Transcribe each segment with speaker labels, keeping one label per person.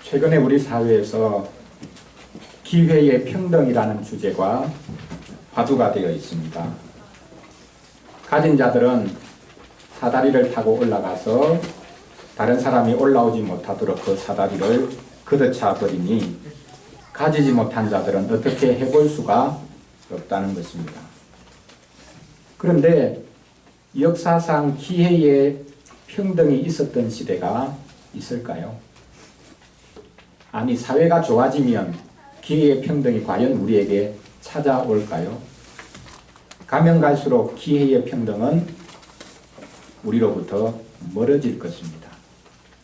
Speaker 1: 최근에 우리 사회에서 기회의 평등이라는 주제가 화두가 되어 있습니다. 가진 자들은 사다리를 타고 올라가서 다른 사람이 올라오지 못하도록 그 사다리를 걷어차 버리니 가지지 못한 자들은 어떻게 해볼 수가 없다는 것입니다. 그런데 역사상 기회의 평등이 있었던 시대가 있을까요? 아니, 사회가 좋아지면 기회의 평등이 과연 우리에게 찾아올까요? 가면 갈수록 기회의 평등은 우리로부터 멀어질 것입니다.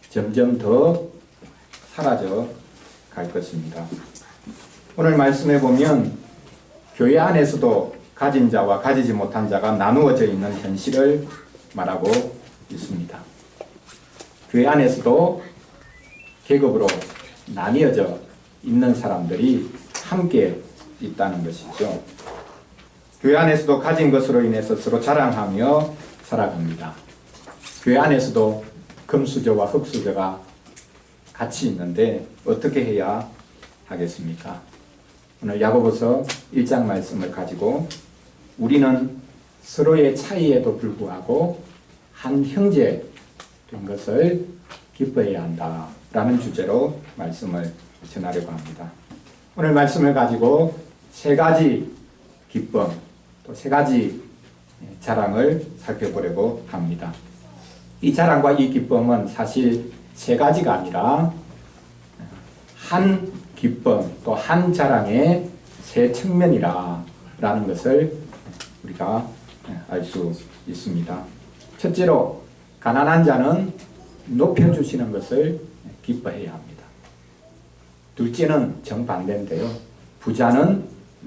Speaker 1: 점점 더 사라져 갈 것입니다. 오늘 말씀해 보면 교회 안에서도 가진 자와 가지지 못한 자가 나누어져 있는 현실을 말하고 있습니다. 교회 안에서도 계급으로 나뉘어져 있는 사람들이 함께 있다는 것이죠. 교회 안에서도 가진 것으로 인해서 서로 자랑하며 살아갑니다. 교회 안에서도 금수저와 흙수저가 같이 있는데 어떻게 해야 하겠습니까? 오늘 야고보서 1장 말씀을 가지고 우리는 서로의 차이에도 불구하고 한 형제인 것을 기뻐해야 한다라는 주제로 말씀을 전하려고 합니다. 오늘 말씀을 가지고 세 가지 기쁨, 또 세 가지 자랑을 살펴보려고 합니다. 이 자랑과 이 기쁨은 사실 세 가지가 아니라 한 기쁨, 또 한 자랑의 세 측면이라는 것을 우리가 알 수 있습니다. 첫째로 가난한 자는 높여주시는 것을 기뻐해야 합니다. 둘째는 정반대인데요. 부자는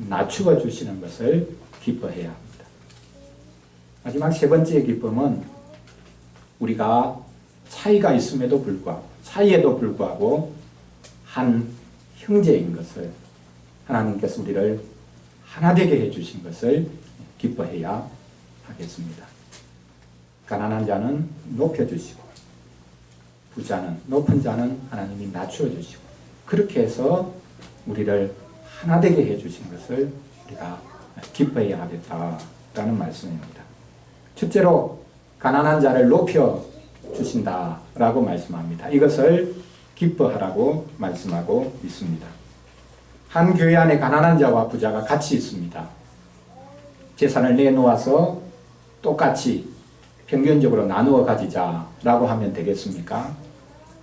Speaker 1: 낮추어 주시는 것을 기뻐해야 합니다. 마지막 세 번째 기쁨은 우리가 차이가 있음에도 불구하고, 차이에도 불구하고 한 형제인 것을, 하나님께서 우리를 하나 되게 해주신 것을 기뻐해야 하겠습니다. 가난한 자는 높여주시고, 부자는, 높은 자는 하나님이 낮추어 주시고, 그렇게 해서 우리를 하나 되게 해주신 것을 우리가 기뻐해야 하겠다라는 말씀입니다. 첫째로 가난한 자를 높여 주신다라고 말씀합니다. 이것을 기뻐하라고 말씀하고 있습니다. 한 교회 안에 가난한 자와 부자가 같이 있습니다. 재산을 내놓아서 똑같이 평균적으로 나누어 가지자라고 하면 되겠습니까?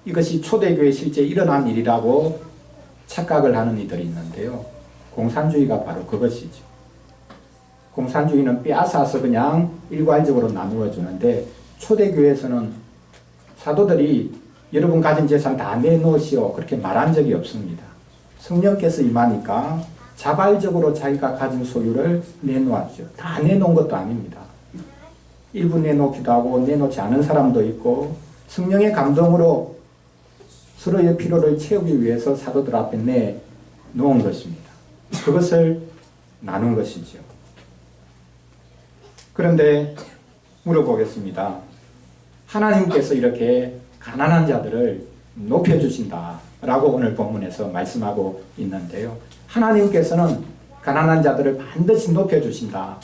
Speaker 1: 이것이 초대교회에 실제 일어난 일이라고 착각을 하는 이들이 있는데요. 공산주의가 바로 그것이죠. 공산주의는 빼앗아서 그냥 일괄적으로 나누어 주는데, 초대교회에서는 사도들이 여러분 가진 재산 다 내놓으시오 그렇게 말한 적이 없습니다. 성령께서 임하니까 자발적으로 자기가 가진 소유를 내놓았죠. 다 내놓은 것도 아닙니다. 일부 내놓기도 하고 내놓지 않은 사람도 있고, 성령의 감동으로 서로의 필요를 채우기 위해서 사도들 앞에 내놓은 것입니다. 그것을 나눈 것이죠. 그런데 물어보겠습니다. 하나님께서 이렇게 가난한 자들을 높여주신다라고 오늘 본문에서 말씀하고 있는데요. 하나님께서는 가난한 자들을 반드시 높여주신다.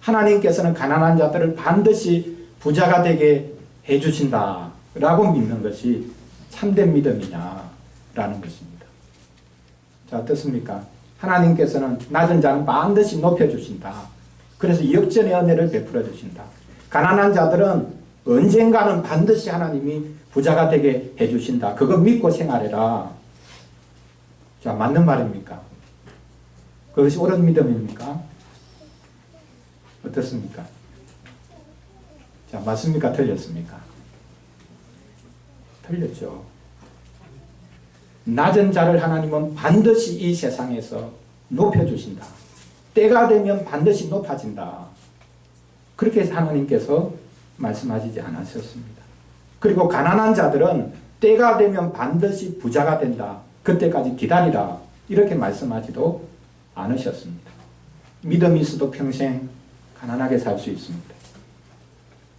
Speaker 1: 하나님께서는 가난한 자들을 반드시 부자가 되게 해주신다라고 믿는 것이 참된 믿음이냐라는 것입니다. 자, 어떻습니까? 하나님께서는 낮은 자는 반드시 높여주신다. 그래서 역전의 은혜를 베풀어 주신다. 가난한 자들은 언젠가는 반드시 하나님이 부자가 되게 해주신다. 그거 믿고 생활해라. 자, 맞는 말입니까? 그것이 옳은 믿음입니까? 어떻습니까? 자, 맞습니까? 틀렸습니까? 틀렸죠. 낮은 자를 하나님은 반드시 이 세상에서 높여주신다. 때가 되면 반드시 높아진다. 그렇게 해서 하나님께서 말씀하시지 않으셨습니다. 그리고 가난한 자들은 때가 되면 반드시 부자가 된다. 그때까지 기다리라. 이렇게 말씀하지도 않으셨습니다. 믿음이 있어도 평생 가난하게 살 수 있습니다.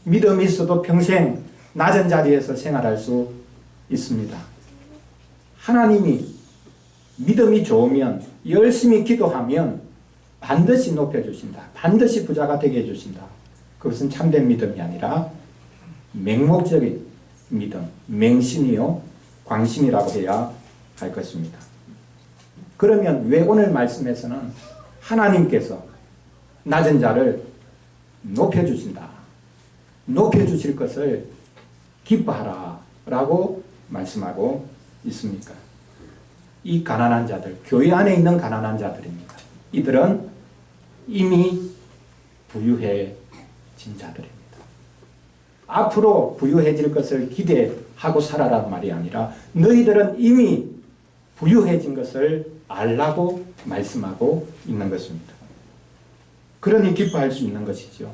Speaker 1: 믿음이 있어도 평생 낮은 자리에서 생활할 수 있습니다. 하나님이 믿음이 좋으면 열심히 기도하면 반드시 높여주신다. 반드시 부자가 되게 해주신다. 그것은 참된 믿음이 아니라 맹목적인 믿음, 맹신이요 광신이라고 해야 할 것입니다. 그러면 왜 오늘 말씀에서는 하나님께서 낮은 자를 높여주신다. 높여주실 것을 기뻐하라 라고 말씀하고 있습니까? 이 가난한 자들, 교회 안에 있는 가난한 자들입니다. 이들은 이미 부유해진 자들입니다. 앞으로 부유해질 것을 기대하고 살아라는 말이 아니라 너희들은 이미 부유해진 것을 알라고 말씀하고 있는 것입니다. 그러니 기뻐할 수 있는 것이죠.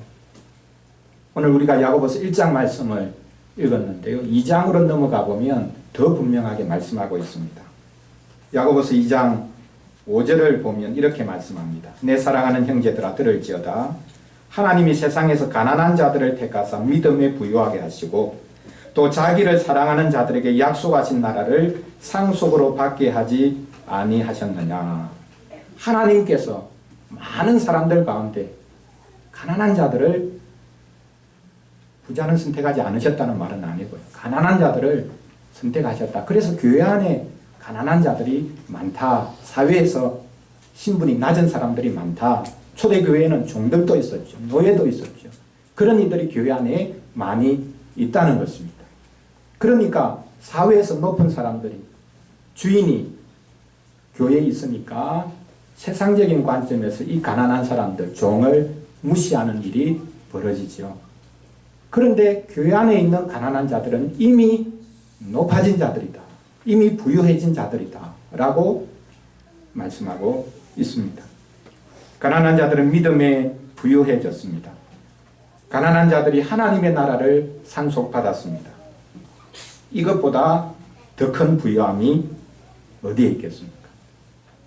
Speaker 1: 오늘 우리가 야고보서 1장 말씀을 읽었는데요. 2장으로 넘어가 보면 더 분명하게 말씀하고 있습니다. 야고보서 2장 5절을 보면 이렇게 말씀합니다. 내 사랑하는 형제들아 들을지어다. 하나님이 세상에서 가난한 자들을 택하사 믿음에 부유하게 하시고 또 자기를 사랑하는 자들에게 약속하신 나라를 상속으로 받게 하지 아니하셨느냐. 하나님께서 많은 사람들 가운데 가난한 자들을 부자는 선택하지 않으셨다는 말은 아니고요. 가난한 자들을 선택하셨다. 그래서 교회 안에 가난한 자들이 많다. 사회에서 신분이 낮은 사람들이 많다. 초대교회에는 종들도 있었죠. 노예도 있었죠. 그런 이들이 교회 안에 많이 있다는 것입니다. 그러니까 사회에서 높은 사람들이 주인이 교회에 있으니까 세상적인 관점에서 이 가난한 사람들, 종을 무시하는 일이 벌어지죠. 그런데 교회 안에 있는 가난한 자들은 이미 높아진 자들이다. 이미 부유해진 자들이다. 라고 말씀하고 있습니다. 가난한 자들은 믿음에 부유해졌습니다. 가난한 자들이 하나님의 나라를 상속받았습니다. 이것보다 더 큰 부유함이 어디에 있겠습니까?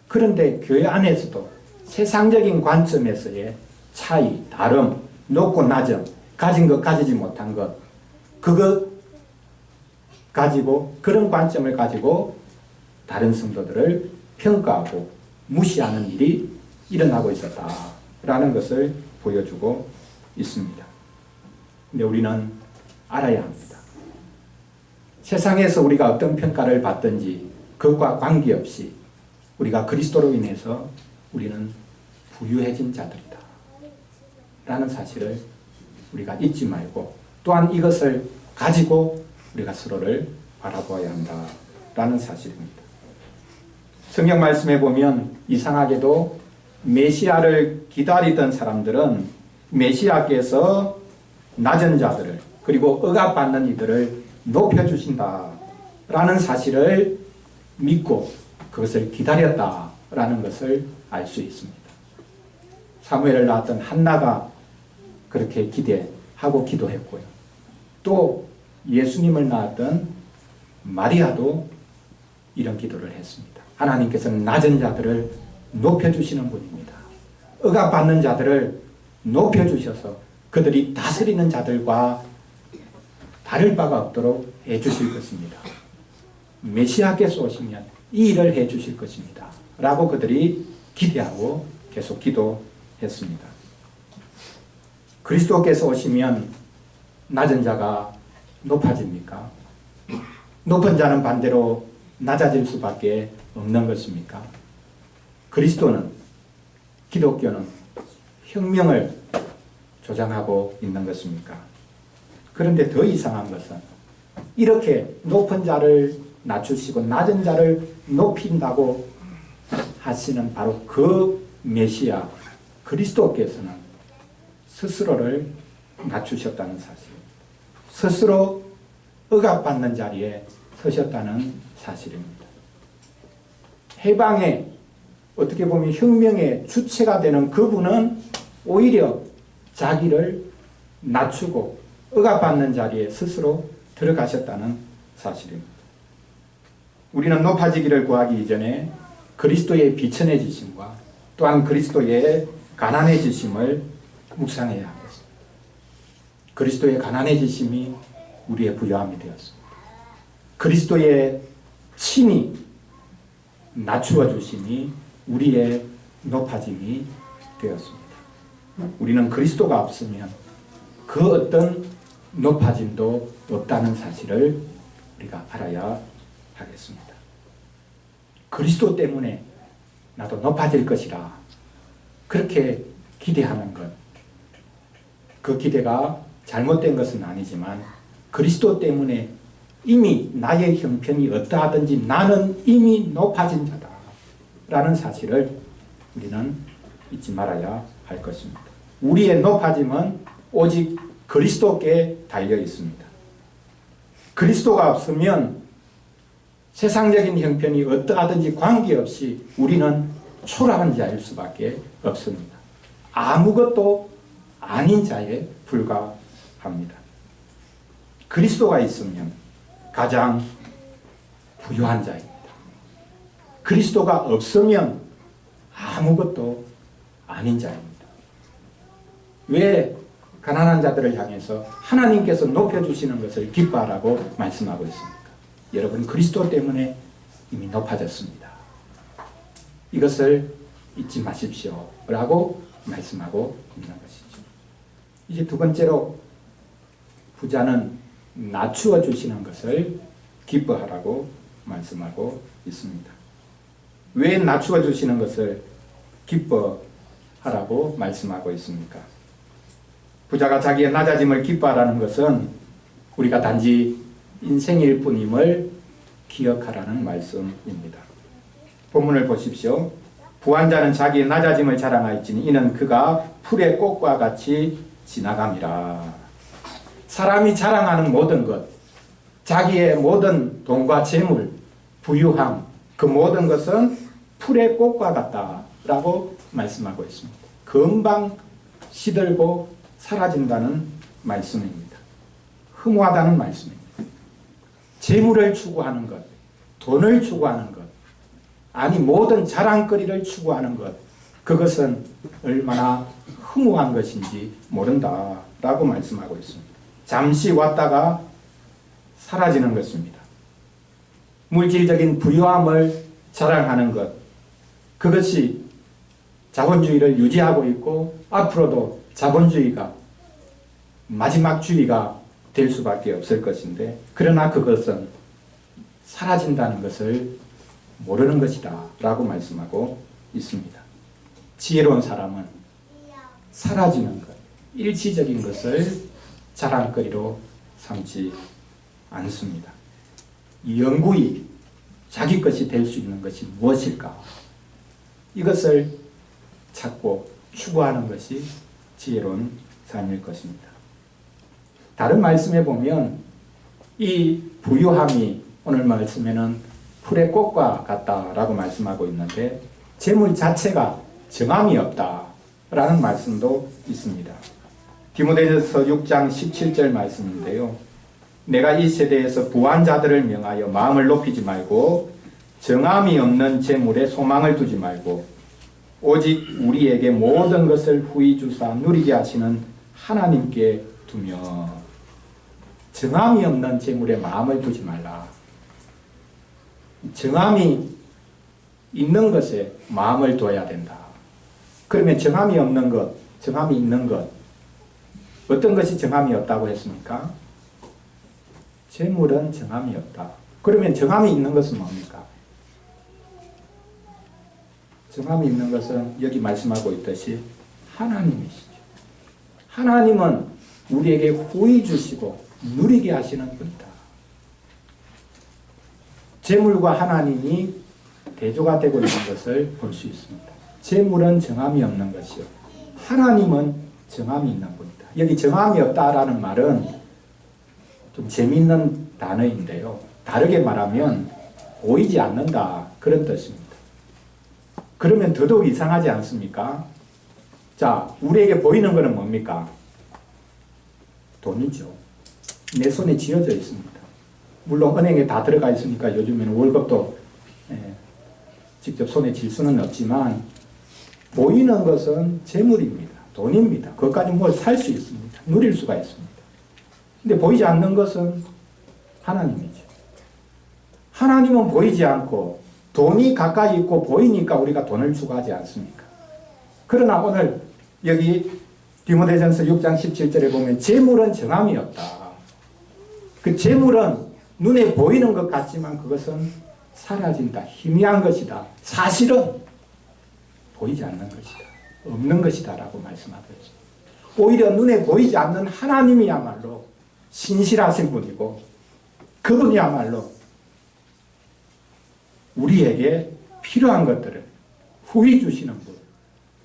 Speaker 1: 그런데 교회 안에서도 세상적인 관점에서의 차이, 다름, 높고 낮음, 가진 것, 가지지 못한 것, 그것 가지고, 그런 관점을 가지고 다른 성도들을 평가하고 무시하는 일이 일어나고 있었다라는 것을 보여주고 있습니다. 근데 우리는 알아야 합니다. 세상에서 우리가 어떤 평가를 받든지 그것과 관계없이 우리가 그리스도로 인해서 우리는 부유해진 자들이다 라는 사실을 우리가 잊지 말고 또한 이것을 가지고 우리가 서로를 바라보아야 한다라는 사실입니다. 성경 말씀에 보면 이상하게도 메시아를 기다리던 사람들은 메시아께서 낮은 자들을 그리고 억압받는 이들을 높여주신다라는 사실을 믿고 그것을 기다렸다라는 것을 알 수 있습니다. 사무엘을 낳았던 한나가 그렇게 기대하고 기도했고요. 또 예수님을 낳았던 마리아도 이런 기도를 했습니다. 하나님께서는 낮은 자들을 높여주시는 분입니다. 억압받는 자들을 높여주셔서 그들이 다스리는 자들과 다를 바가 없도록 해주실 것입니다. 메시아께서 오시면 이 일을 해주실 것입니다. 라고 그들이 기대하고 계속 기도했습니다. 그리스도께서 오시면 낮은 자가 높아집니까? 높은 자는 반대로 낮아질 수밖에 없는 것입니까? 그리스도는, 기독교는 혁명을 조장하고 있는 것입니까? 그런데 더 이상한 것은 이렇게 높은 자를 낮추시고 낮은 자를 높인다고 하시는 바로 그 메시아 그리스도께서는 스스로를 낮추셨다는 사실입니다. 스스로 억압받는 자리에 서셨다는 사실입니다. 해방의 어떻게 보면 혁명의 주체가 되는 그분은 오히려 자기를 낮추고 억압받는 자리에 스스로 들어가셨다는 사실입니다. 우리는 높아지기를 구하기 이전에 그리스도의 비천해지심과 또한 그리스도의 가난해지심을 묵상해야 하겠습니다. 그리스도의 가난해지심이 우리의 부요함이 되었습니다. 그리스도의 친히 낮추어 주심이 우리의 높아짐이 되었습니다. 우리는 그리스도가 없으면 그 어떤 높아짐도 없다는 사실을 우리가 알아야 하겠습니다. 그리스도 때문에 나도 높아질 것이라 그렇게 기대하는 것, 그 기대가 잘못된 것은 아니지만 그리스도 때문에 이미 나의 형편이 어떠하든지 나는 이미 높아진 자다 라는 사실을 우리는 잊지 말아야 할 것입니다. 우리의 높아짐은 오직 그리스도께 달려 있습니다. 그리스도가 없으면 세상적인 형편이 어떠하든지 관계없이 우리는 초라한 자일 수밖에 없습니다. 아무것도 아닌 자에 불과합니다. 그리스도가 있으면 가장 부유한 자입니다. 그리스도가 없으면 아무것도 아닌 자입니다. 왜 가난한 자들을 향해서 하나님께서 높여주시는 것을 기뻐하라고 말씀하고 있습니까? 여러분 그리스도 때문에 이미 높아졌습니다. 이것을 잊지 마십시오 라고 말씀하고 있는 것이죠. 이제 두 번째로 부자는 낮추어 주시는 것을 기뻐하라고 말씀하고 있습니다. 왜 낮추어 주시는 것을 기뻐하라고 말씀하고 있습니까? 부자가 자기의 낮아짐을 기뻐하라는 것은 우리가 단지 인생일 뿐임을 기억하라는 말씀입니다. 본문을 보십시오. 부한 자는 자기의 낮아짐을 자랑하였지니 이는 그가 풀의 꽃과 같이 지나감이라. 사람이 자랑하는 모든 것, 자기의 모든 돈과 재물, 부유함, 그 모든 것은 풀의 꽃과 같다라고 말씀하고 있습니다. 금방 시들고 사라진다는 말씀입니다. 허무하다는 말씀입니다. 재물을 추구하는 것, 돈을 추구하는 것, 아니 모든 자랑거리를 추구하는 것, 그것은 얼마나 허무한 것인지 모른다라고 말씀하고 있습니다. 잠시 왔다가 사라지는 것입니다. 물질적인 부유함을 자랑하는 것, 그것이 자본주의를 유지하고 있고 앞으로도 자본주의가 마지막 주의가 될 수밖에 없을 것인데, 그러나 그것은 사라진다는 것을 모르는 것이다 라고 말씀하고 있습니다. 지혜로운 사람은 사라지는 것, 일시적인 것을 자랑거리로 삼지 않습니다. 영구히 자기 것이 될 수 있는 것이 무엇일까? 이것을 찾고 추구하는 것이 지혜로운 삶일 것입니다. 다른 말씀에 보면 이 부유함이 오늘 말씀에는 풀의 꽃과 같다라고 말씀하고 있는데 재물 자체가 정함이 없다라는 말씀도 있습니다. 디모데전서 6장 17절 말씀인데요. 내가 이 세대에서 부한 자들을 명하여 마음을 높이지 말고 정함이 없는 재물에 소망을 두지 말고 오직 우리에게 모든 것을 후히 주사 누리게 하시는 하나님께 두며, 정함이 없는 재물에 마음을 두지 말라. 정함이 있는 것에 마음을 둬야 된다. 그러면 정함이 없는 것, 정함이 있는 것, 어떤 것이 정함이 없다고 했습니까? 재물은 정함이 없다. 그러면 정함이 있는 것은 뭡니까? 정함이 있는 것은 여기 말씀하고 있듯이 하나님이시죠. 하나님은 우리에게 후히 주시고 누리게 하시는 분이다. 재물과 하나님이 대조가 되고 있는 것을 볼 수 있습니다. 재물은 정함이 없는 것이요, 하나님은 정함이 있는 분이다. 여기 정함이 없다라는 말은 좀 재미있는 단어인데요. 다르게 말하면 보이지 않는다, 그런 뜻입니다. 그러면 더더욱 이상하지 않습니까? 자, 우리에게 보이는 것은 뭡니까? 돈이죠. 내 손에 쥐어져 있습니다. 물론 은행에 다 들어가 있으니까 요즘에는 월급도 직접 손에 쥘 수는 없지만 보이는 것은 재물입니다. 돈입니다. 그것까지 뭘 살 수 있습니다. 누릴 수가 있습니다. 근데 보이지 않는 것은 하나님이죠. 하나님은 보이지 않고 돈이 가까이 있고 보이니까 우리가 돈을 추구하지 않습니까? 그러나 오늘 여기 디모데전서 6장 17절에 보면 재물은 정함이 없다. 그 재물은 눈에 보이는 것 같지만 그것은 사라진다. 희미한 것이다. 사실은 보이지 않는 것이다. 없는 것이다 라고 말씀하고 있습니다. 오히려 눈에 보이지 않는 하나님이야말로 신실하신 분이고 그분이야말로 우리에게 필요한 것들을 후히 주시는 분,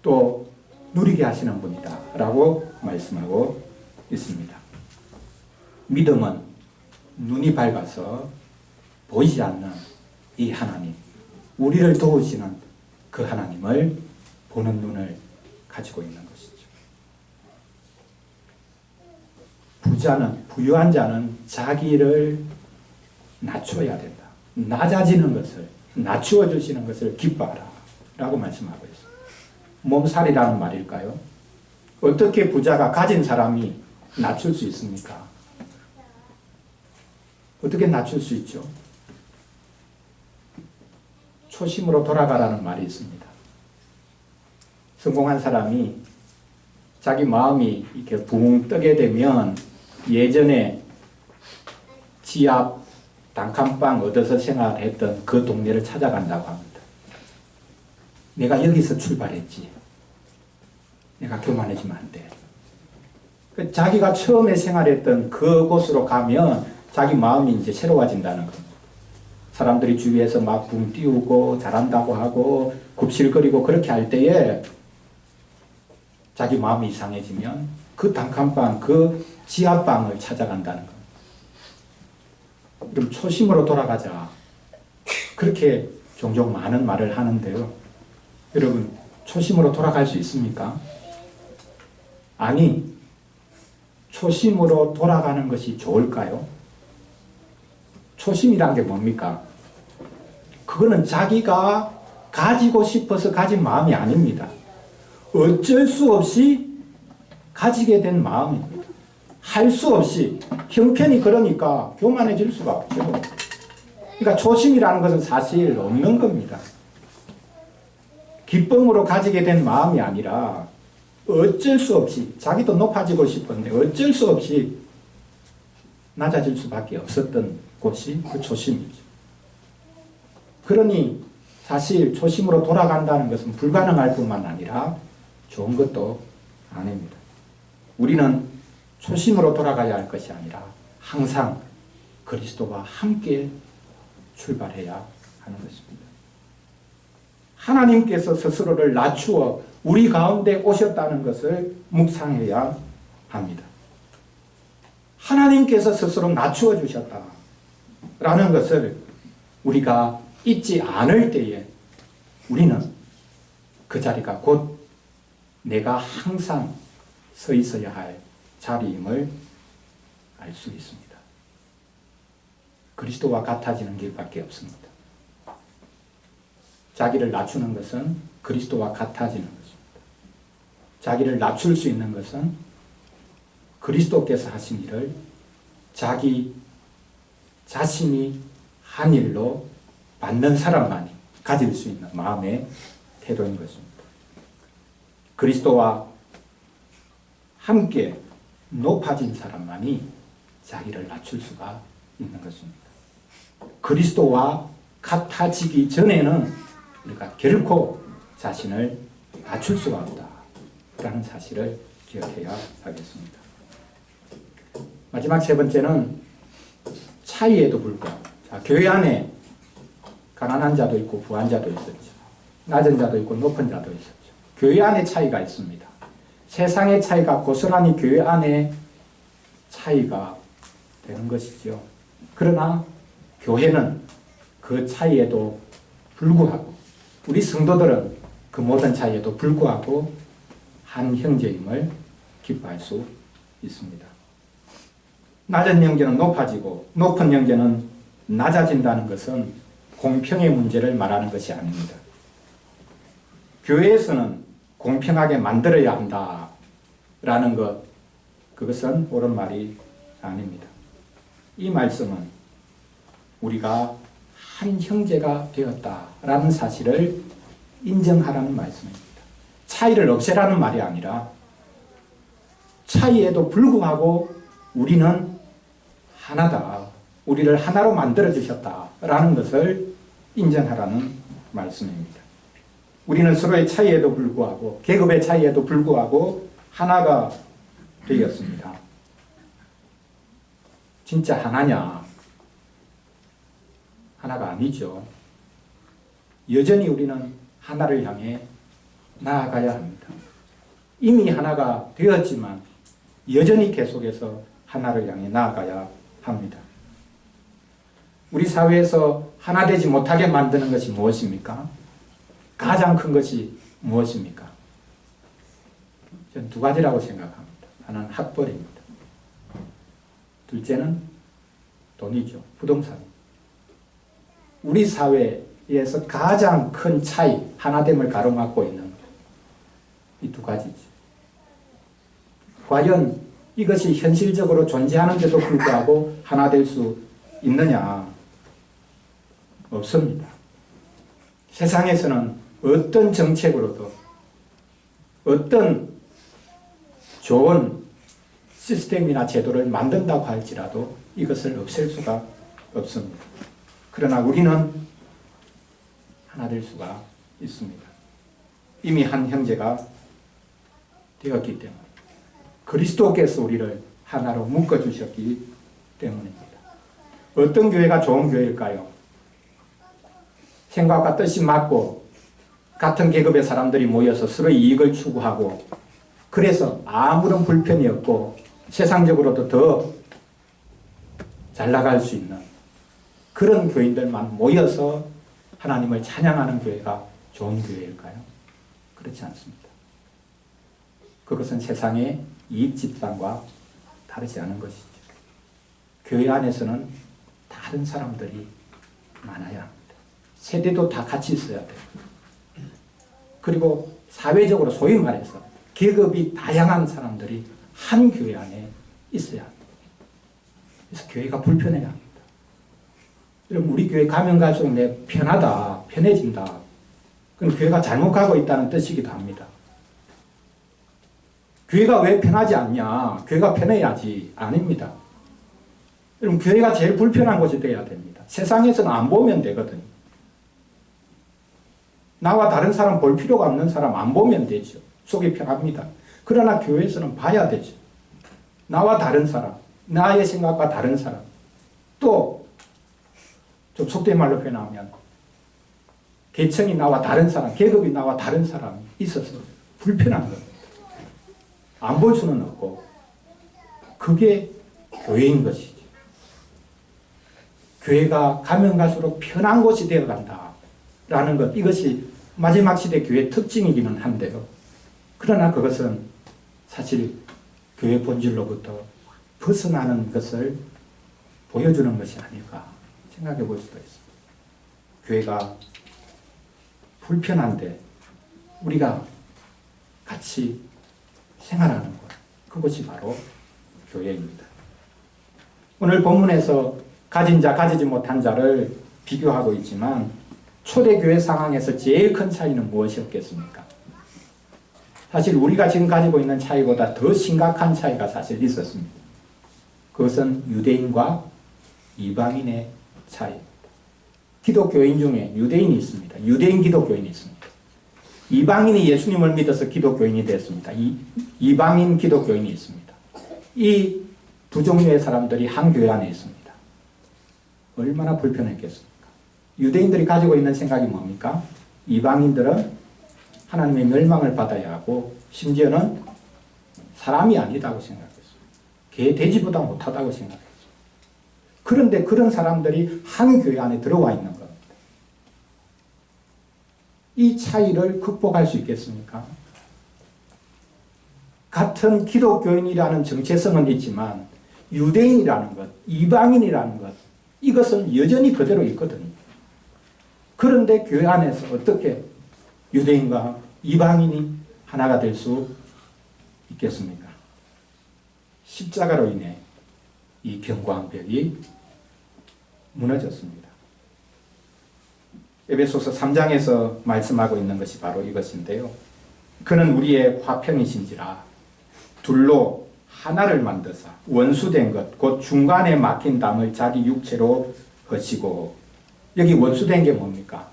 Speaker 1: 또 누리게 하시는 분이다 라고 말씀하고 있습니다. 믿음은 눈이 밝아서 보이지 않는 이 하나님, 우리를 도우시는 그 하나님을 보는 눈을 가지고 있는 것이죠. 부유한 자는 자기를 낮춰야 된다. 낮아지는 것을, 낮추어 주시는 것을 기뻐하라 라고 말씀하고 있습니다. 몸살이라는 말일까요? 어떻게 부자가 가진 사람이 낮출 수 있습니까? 어떻게 낮출 수 있죠? 초심으로 돌아가라는 말이 있습니다. 성공한 사람이 자기 마음이 이렇게 붕 뜨게 되면 예전에 지압 단칸방 얻어서 생활했던 그 동네를 찾아간다고 합니다. 내가 여기서 출발했지. 내가 교만해지면 안 돼. 자기가 처음에 생활했던 그곳으로 가면 자기 마음이 이제 새로워진다는 겁니다. 사람들이 주위에서 막 붕 띄우고 잘한다고 하고 굽실거리고 그렇게 할 때에 자기 마음이 이상해지면 그 단칸방, 그 지하방을 찾아간다는 겁니다. 그럼 초심으로 돌아가자. 그렇게 종종 많은 말을 하는데요. 여러분, 초심으로 돌아갈 수 있습니까? 아니, 초심으로 돌아가는 것이 좋을까요? 초심이란 게 뭡니까? 그거는 자기가 가지고 싶어서 가진 마음이 아닙니다. 어쩔 수 없이 가지게 된 마음입니다. 할 수 없이 형편이 그러니까 교만해질 수가 없죠. 그러니까 초심이라는 것은 사실 없는 겁니다. 기쁨으로 가지게 된 마음이 아니라 어쩔 수 없이 자기도 높아지고 싶은데 어쩔 수 없이 낮아질 수밖에 없었던 곳이 그 초심이죠. 그러니 사실 초심으로 돌아간다는 것은 불가능할 뿐만 아니라 좋은 것도 아닙니다. 우리는 초심으로 돌아가야 할 것이 아니라 항상 그리스도와 함께 출발해야 하는 것입니다. 하나님께서 스스로를 낮추어 우리 가운데 오셨다는 것을 묵상해야 합니다. 하나님께서 스스로 낮추어 주셨다라는 것을 우리가 잊지 않을 때에 우리는 그 자리가 곧 내가 항상 서 있어야 할 자리임을 알 수 있습니다. 그리스도와 같아지는 길밖에 없습니다. 자기를 낮추는 것은 그리스도와 같아지는 것입니다. 자기를 낮출 수 있는 것은 그리스도께서 하신 일을 자기 자신이 한 일로 받는 사람만이 가질 수 있는 마음의 태도인 것입니다. 그리스도와 함께 높아진 사람만이 자기를 낮출 수가 있는 것입니다. 그리스도와 같아지기 전에는 우리가 결코 자신을 낮출 수가 없다라는 사실을 기억해야 하겠습니다. 마지막 세 번째는 차이에도 불구하고, 교회 안에 가난한 자도 있고 부한 자도 있었죠. 낮은 자도 있고 높은 자도 있었죠. 교회 안에 차이가 있습니다. 세상의 차이가 고스란히 교회 안에 차이가 되는 것이죠. 그러나 교회는 그 차이에도 불구하고, 우리 성도들은 그 모든 차이에도 불구하고 한 형제임을 기뻐할 수 있습니다. 낮은 형제는 높아지고 높은 형제는 낮아진다는 것은 공평의 문제를 말하는 것이 아닙니다. 교회에서는 공평하게 만들어야 한다라는 것, 그것은 옳은 말이 아닙니다. 이 말씀은 우리가 한 형제가 되었다라는 사실을 인정하라는 말씀입니다. 차이를 없애라는 말이 아니라 차이에도 불구하고 우리는 하나다. 우리를 하나로 만들어 주셨다라는 것을 인정하라는 말씀입니다. 우리는 서로의 차이에도 불구하고 계급의 차이에도 불구하고 하나가 되었습니다. 진짜 하나냐? 하나가 아니죠. 여전히 우리는 하나를 향해 나아가야 합니다. 이미 하나가 되었지만 여전히 계속해서 하나를 향해 나아가야 합니다. 우리 사회에서 하나 되지 못하게 만드는 것이 무엇입니까? 가장 큰 것이 무엇입니까? 저는 두 가지라고 생각합니다. 하나는 학벌입니다. 둘째는 돈이죠. 부동산입니다. 우리 사회에서 가장 큰 차이, 하나됨을 가로막고 있는 이 두 가지죠. 과연 이것이 현실적으로 존재하는데도 불구하고 하나 될 수 있느냐? 없습니다. 세상에서는 어떤 정책으로도 어떤 좋은 시스템이나 제도를 만든다고 할지라도 이것을 없앨 수가 없습니다. 그러나 우리는 하나 될 수가 있습니다. 이미 한 형제가 되었기 때문에 그리스도께서 우리를 하나로 묶어주셨기 때문입니다. 어떤 교회가 좋은 교회일까요? 생각과 뜻이 맞고 같은 계급의 사람들이 모여서 서로 이익을 추구하고 그래서 아무런 불편이 없고 세상적으로도 더 잘 나갈 수 있는 그런 교인들만 모여서 하나님을 찬양하는 교회가 좋은 교회일까요? 그렇지 않습니다. 그것은 세상의 이익 집단과 다르지 않은 것이죠. 교회 안에서는 다른 사람들이 많아야 합니다. 세대도 다 같이 있어야 돼요. 그리고 사회적으로 소위 말해서 계급이 다양한 사람들이 한 교회 안에 있어야 합니다. 그래서 교회가 불편해야 합니다. 여러분 우리 교회 가면 갈수록 내 편하다, 편해진다. 그럼 교회가 잘못 가고 있다는 뜻이기도 합니다. 교회가 왜 편하지 않냐? 교회가 편해야지. 아닙니다. 여러분 교회가 제일 불편한 곳이 돼야 됩니다. 세상에서는 안 보면 되거든요. 나와 다른 사람 볼 필요가 없는 사람 안 보면 되죠. 속이 편합니다. 그러나 교회에서는 봐야 되죠. 나와 다른 사람, 나의 생각과 다른 사람, 또 좀 속된 말로 표현하면 계층이 나와 다른 사람, 계급이 나와 다른 사람이 있어서 불편한 겁니다. 안 볼 수는 없고 그게 교회인 것이죠. 교회가 가면 갈수록 편한 곳이 되어간다라는 것, 이것이 마지막 시대 교회의 특징이기는 한데요. 그러나 그것은 사실 교회 본질로부터 벗어나는 것을 보여주는 것이 아닐까 생각해 볼 수도 있습니다. 교회가 불편한데 우리가 같이 생활하는 것, 그것이 바로 교회입니다. 오늘 본문에서 가진 자, 가지지 못한 자를 비교하고 있지만 초대교회 상황에서 제일 큰 차이는 무엇이었겠습니까? 사실 우리가 지금 가지고 있는 차이보다 더 심각한 차이가 사실 있었습니다. 그것은 유대인과 이방인의 차이입니다. 기독교인 중에 유대인이 있습니다. 유대인 기독교인이 있습니다. 이방인이 예수님을 믿어서 기독교인이 됐습니다. 이방인 기독교인이 있습니다. 이 두 종류의 사람들이 한 교회 안에 있습니다. 얼마나 불편했겠습니까? 유대인들이 가지고 있는 생각이 뭡니까? 이방인들은 하나님의 멸망을 받아야 하고 심지어는 사람이 아니다고 생각했어요. 개, 돼지보다 못하다고 생각했어요. 그런데 그런 사람들이 한 교회 안에 들어와 있는 겁니다. 이 차이를 극복할 수 있겠습니까? 같은 기독교인이라는 정체성은 있지만 유대인이라는 것, 이방인이라는 것, 이것은 여전히 그대로 있거든요. 그런데 교회 안에서 어떻게 유대인과 이방인이 하나가 될 수 있겠습니까? 십자가로 인해 이 견고한 벽이 무너졌습니다. 에베소서 3장에서 말씀하고 있는 것이 바로 이것인데요. 그는 우리의 화평이신지라 둘로 하나를 만드사 원수된 것 곧 중간에 막힌 담을 자기 육체로 허시고. 여기 원수된 게 뭡니까?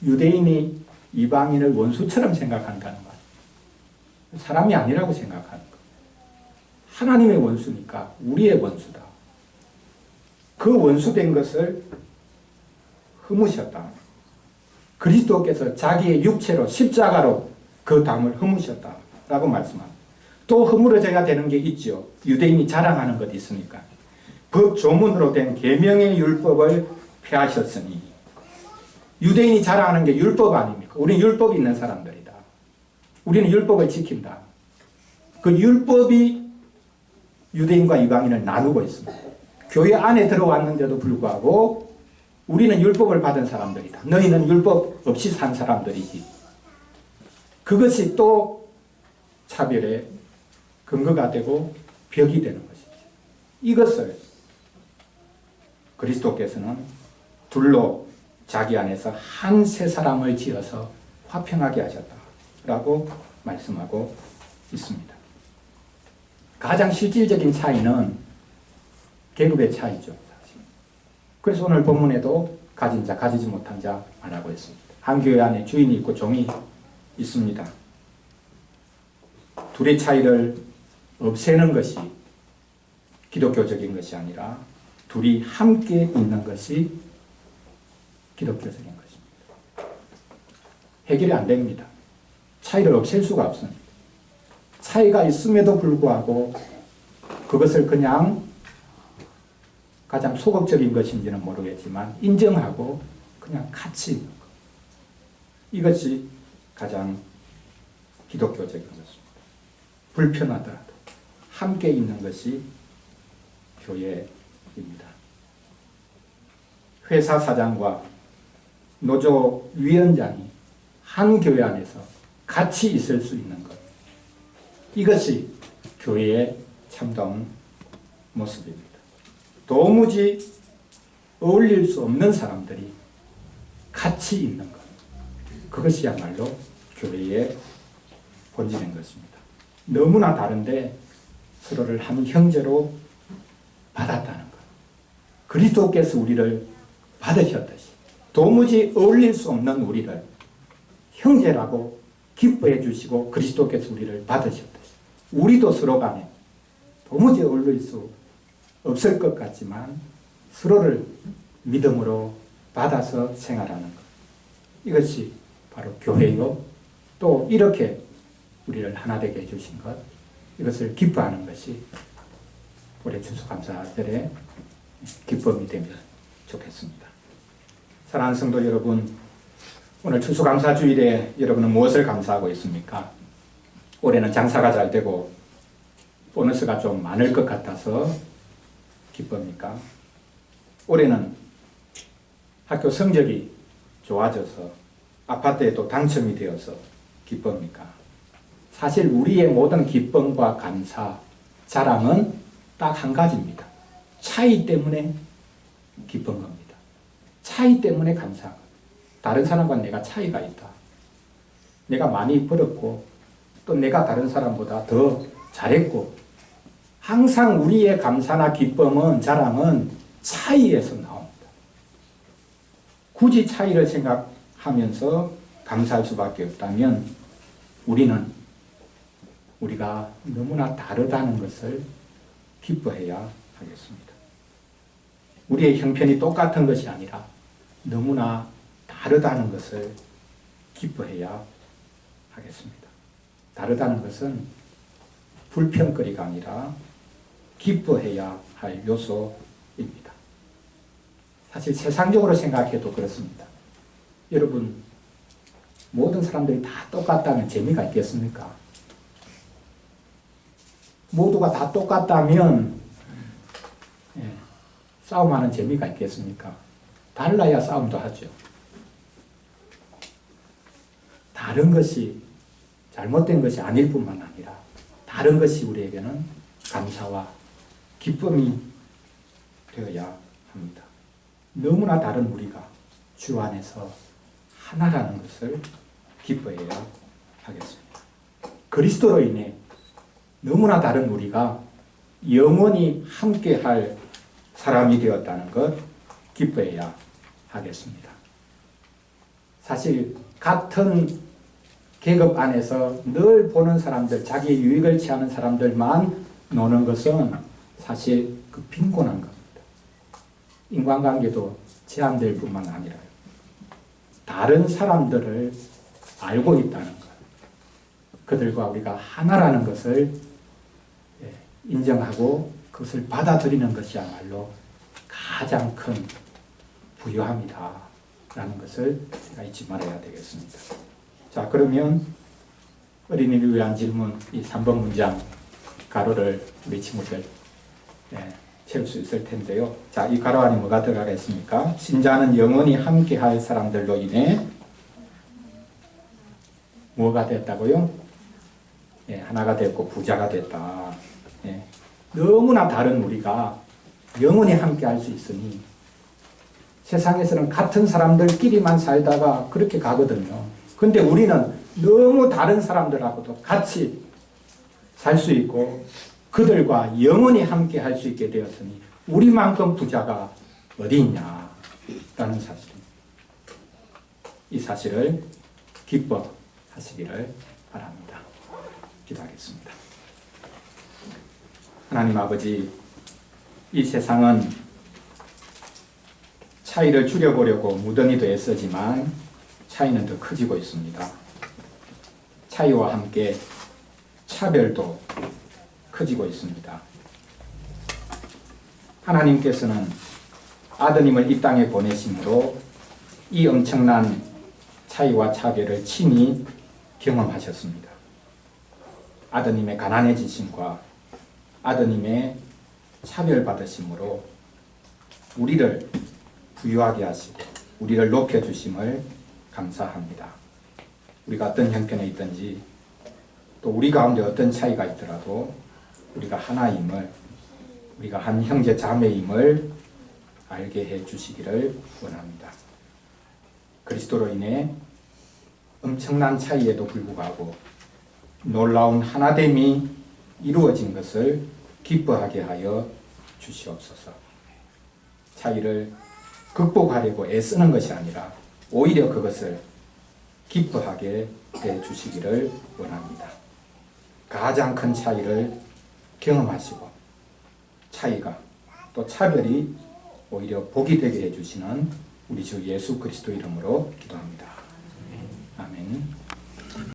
Speaker 1: 유대인이 이방인을 원수처럼 생각한다는 것. 사람이 아니라고 생각하는 것. 하나님의 원수니까 우리의 원수다. 그 원수된 것을 흠으셨다. 그리스도께서 자기의 육체로 십자가로 그 담을 흠으셨다라고 말씀합니다. 또 허물어져야 되는 게 있죠. 유대인이 자랑하는 것이 있으니까. 법 조문으로 된 계명의 율법을 폐하셨으니. 유대인이 자랑하는 게 율법 아닙니까? 우리는 율법이 있는 사람들이다. 우리는 율법을 지킨다. 그 율법이 유대인과 이방인을 나누고 있습니다. 교회 안에 들어왔는데도 불구하고 우리는 율법을 받은 사람들이다. 너희는 율법 없이 산 사람들이지. 그것이 또 차별의 근거가 되고 벽이 되는 것이죠. 이것을 그리스도께서는 둘로 자기 안에서 한 세 사람을 지어서 화평하게 하셨다라고 말씀하고 있습니다. 가장 실질적인 차이는 계급의 차이죠. 그래서 오늘 본문에도 가진 자, 가지지 못한 자 말하고 있습니다. 한 교회 안에 주인이 있고 종이 있습니다. 둘의 차이를 없애는 것이 기독교적인 것이 아니라 둘이 함께 있는 것이 기독교적인 것입니다. 해결이 안 됩니다. 차이를 없앨 수가 없습니다. 차이가 있음에도 불구하고 그것을 그냥 가장 소극적인 것인지는 모르겠지만 인정하고 그냥 같이 있는 것. 이것이 가장 기독교적인 것입니다. 불편하더라도 함께 있는 것이 교회입니다. 회사 사장과 노조 위원장이 한 교회 안에서 같이 있을 수 있는 것. 이것이 교회의 참다운 모습입니다. 도무지 어울릴 수 없는 사람들이 같이 있는 것. 그것이야말로 교회의 본질인 것입니다. 너무나 다른데 서로를 한 형제로 받았다는 것. 그리스도께서 우리를 받으셨듯이 도무지 어울릴 수 없는 우리를 형제라고 기뻐해 주시고 그리스도께서 우리를 받으셨듯이 우리도 서로 간에 도무지 어울릴 수 없을 것 같지만 서로를 믿음으로 받아서 생활하는 것. 이것이 바로 교회요. 또 이렇게 우리를 하나 되게 해주신 것. 이것을 기뻐하는 것이 올해 추수감사절의 기쁨이 되면 좋겠습니다. 사랑하는 성도 여러분, 오늘 추수감사주일에 여러분은 무엇을 감사하고 있습니까? 올해는 장사가 잘 되고 보너스가 좀 많을 것 같아서 기쁩니까? 올해는 학교 성적이 좋아져서 아파트에도 당첨이 되어서 기쁩니까? 사실 우리의 모든 기쁨과 감사, 자랑은 딱 한 가지입니다. 차이 때문에 기쁜 겁니다. 차이 때문에 감사한 겁니다. 다른 사람과 내가 차이가 있다. 내가 많이 벌었고 또 내가 다른 사람보다 더 잘했고 항상 우리의 감사나 기쁨은 자랑은 차이에서 나옵니다. 굳이 차이를 생각하면서 감사할 수밖에 없다면 우리는 우리가 너무나 다르다는 것을 기뻐해야 하겠습니다. 우리의 형편이 똑같은 것이 아니라 너무나 다르다는 것을 기뻐해야 하겠습니다. 다르다는 것은 불평거리가 아니라 기뻐해야 할 요소입니다. 사실 세상적으로 생각해도 그렇습니다. 여러분, 모든 사람들이 다 똑같다면 재미가 있겠습니까? 모두가 다 똑같다면 싸움하는 재미가 있겠습니까? 달라야 싸움도 하죠. 다른 것이 잘못된 것이 아닐 뿐만 아니라 다른 것이 우리에게는 감사와 기쁨이 되어야 합니다. 너무나 다른 우리가 주 안에서 하나라는 것을 기뻐해야 하겠습니다. 그리스도로 인해 너무나 다른 우리가 영원히 함께할 사람이 되었다는 것 기뻐해야 하겠습니다. 사실 같은 계급 안에서 늘 보는 사람들, 자기의 유익을 취하는 사람들만 노는 것은 사실 그 빈곤한 겁니다. 인간관계도 제한될 뿐만 아니라 다른 사람들을 알고 있다는 것, 그들과 우리가 하나라는 것을 인정하고 그것을 받아들이는 것이야말로 가장 큰 부유함이다 라는 것을 제가 잊지 말아야 되겠습니다. 자, 그러면 어린이를 위한 질문 이 3번 문장 가로를 우리 친구들 채울 수 있을 텐데요. 자, 이 가로 안에 뭐가 들어가겠습니까? 신자는 영원히 함께할 사람들로 인해 뭐가 됐다고요? 하나가 됐고 부자가 됐다. 너무나 다른 우리가 영원히 함께할 수 있으니 세상에서는 같은 사람들끼리만 살다가 그렇게 가거든요. 근데 우리는 너무 다른 사람들하고도 같이 살 수 있고 그들과 영원히 함께 할 수 있게 되었으니 우리만큼 부자가 어디 있냐라는 사실입니다. 이 사실을 기뻐하시기를 바랍니다. 기도하겠습니다. 하나님 아버지, 이 세상은 차이를 줄여보려고 무던히도 애쓰지만 차이는 더 커지고 있습니다. 차이와 함께 차별도 커지고 있습니다. 하나님께서는 아드님을 이 땅에 보내심으로 이 엄청난 차이와 차별을 친히 경험하셨습니다. 아드님의 가난해지심과 아드님의 차별받으심으로 우리를 부유하게 하시고 우리를 높여주심을 감사합니다. 우리가 어떤 형편에 있든지 또 우리 가운데 어떤 차이가 있더라도 우리가 하나임을, 우리가 한 형제 자매임을 알게 해 주시기를 원합니다. 그리스도로 인해 엄청난 차이에도 불구하고 놀라운 하나됨이 이루어진 것을 기뻐하게 하여 주시옵소서. 차이를 극복하려고 애쓰는 것이 아니라 오히려 그것을 기뻐하게 해 주시기를 원합니다. 가장 큰 차이를 경험하시고 차이가 또 차별이 오히려 복이 되게 해주시는 우리 주 예수 그리스도 이름으로 기도합니다.